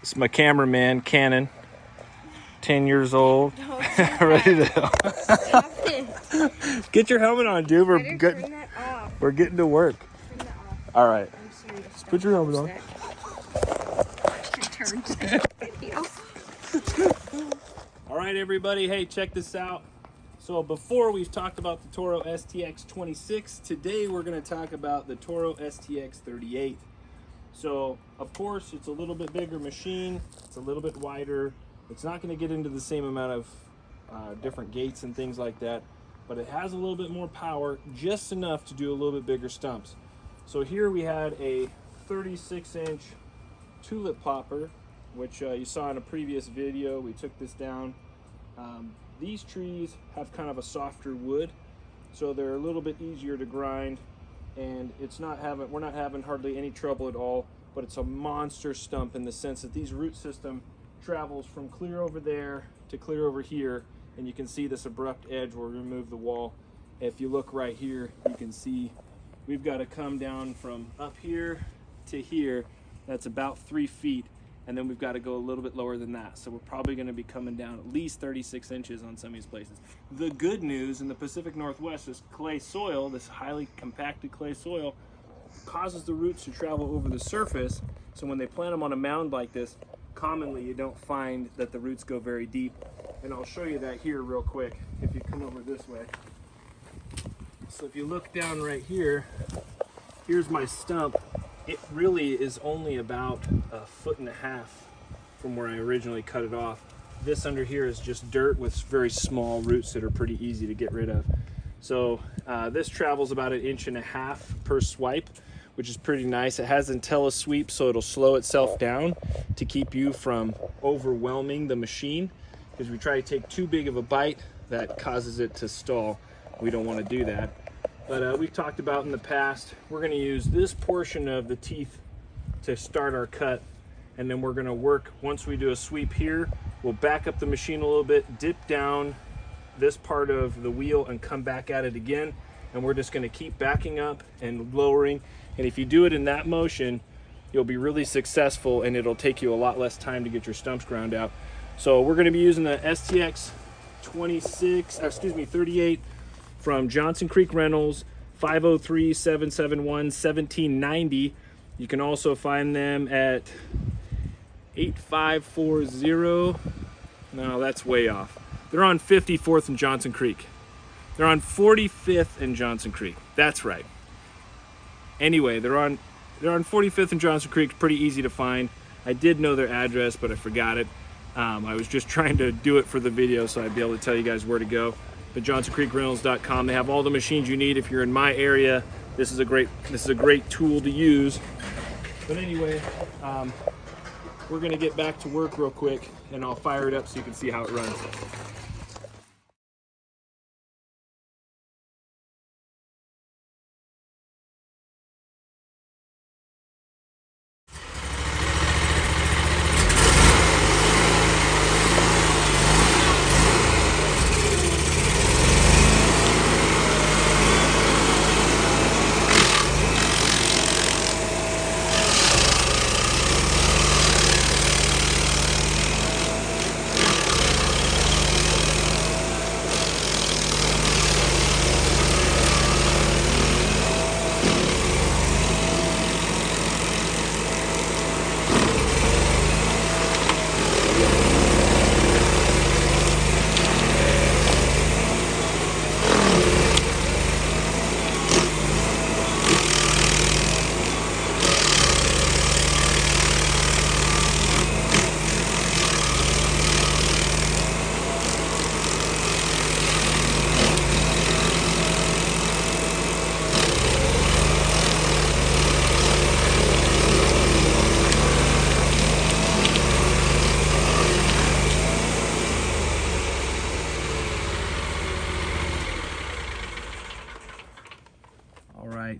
It's my cameraman, Canon, 10 years old. Don't Ready to Stop it. get your helmet on, dude. We're Turn good. that off. We're getting to work. Turn that off. All right. I'm serious. Put your helmet on. Turn that video. All right, everybody. Hey, check this out. So before we've talked about the Toro STX 26, today we're going to talk about the Toro STX 38. So of course it's a little bit bigger machine. It's a little bit wider. It's not going to get into the same amount of different gates and things like that, but it has a little bit more power, just enough to do a little bit bigger stumps. So here we had a 36-inch tulip popper, which you saw in a previous video. We took this down. These trees have kind of a softer wood, so they're a little bit easier to grind, and we're not having hardly any trouble at all. But it's a monster stump in the sense that these root system travels from clear over there to clear over here, and you can see this abrupt edge where we remove the wall. If you look right here, you can see we've got to come down from up here to here. That's about 3 feet, and then we've got to go a little bit lower than that. So we're probably going to be coming down at least 36 inches on some of these places. The good news in the Pacific Northwest is clay soil, this highly compacted clay soil, causes the roots to travel over the surface. So when they plant them on a mound like this, commonly you don't find that the roots go very deep. And I'll show you that here real quick if you come over this way. So if you look down right here, here's my stump. It really is only about 1.5 feet from where I originally cut it off. This under here is just dirt with very small roots that are pretty easy to get rid of. So this travels about 1.5 inches per swipe, which is pretty nice. It has IntelliSweep, so it'll slow itself down to keep you from overwhelming the machine, because we try to take too big of a bite, that causes it to stall. We don't want to do that. But we've talked about in the past, we're going to use this portion of the teeth to start our cut, and then we're going to work, once we do a sweep here, we'll back up the machine a little bit, dip down this part of the wheel and come back at it again, and we're just going to keep backing up and lowering. And if you do it in that motion, you'll be really successful, and it'll take you a lot less time to get your stumps ground out. So we're going to be using the STX 38 from Johnson Creek Rentals, 503-771-1790. You can also find them at 8540. No, that's way off. They're on 54th and Johnson Creek. They're on 45th and Johnson Creek. That's right. Anyway, they're on 45th and Johnson Creek. Pretty easy to find. I did know their address, but I forgot it. I was just trying to do it for the video so I'd be able to tell you guys where to go. But JohnsonCreekRentals.com. They have all the machines you need. If you're in my area, this is a great tool to use. But anyway, we're gonna get back to work real quick, and I'll fire it up so you can see how it runs.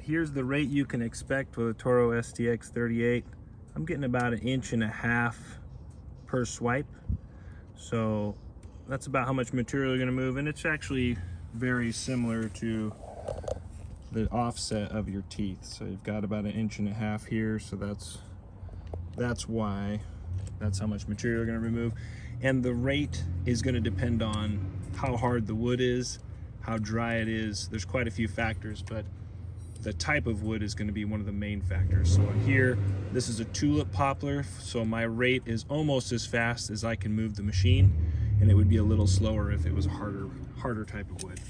Here's the rate you can expect with a Toro STX 38. I'm getting about 1.5 inches per swipe. So that's about how much material you're gonna move, and it's actually very similar to the offset of your teeth. So you've got about 1.5 inches here, so that's why That's how much material you're going to remove. And the rate is going to depend on how hard the wood is, how dry it is. There's quite a few factors, but the type of wood is going to be one of the main factors. So in here, this is a tulip poplar, so my rate is almost as fast as I can move the machine, and it would be a little slower if it was a harder type of wood.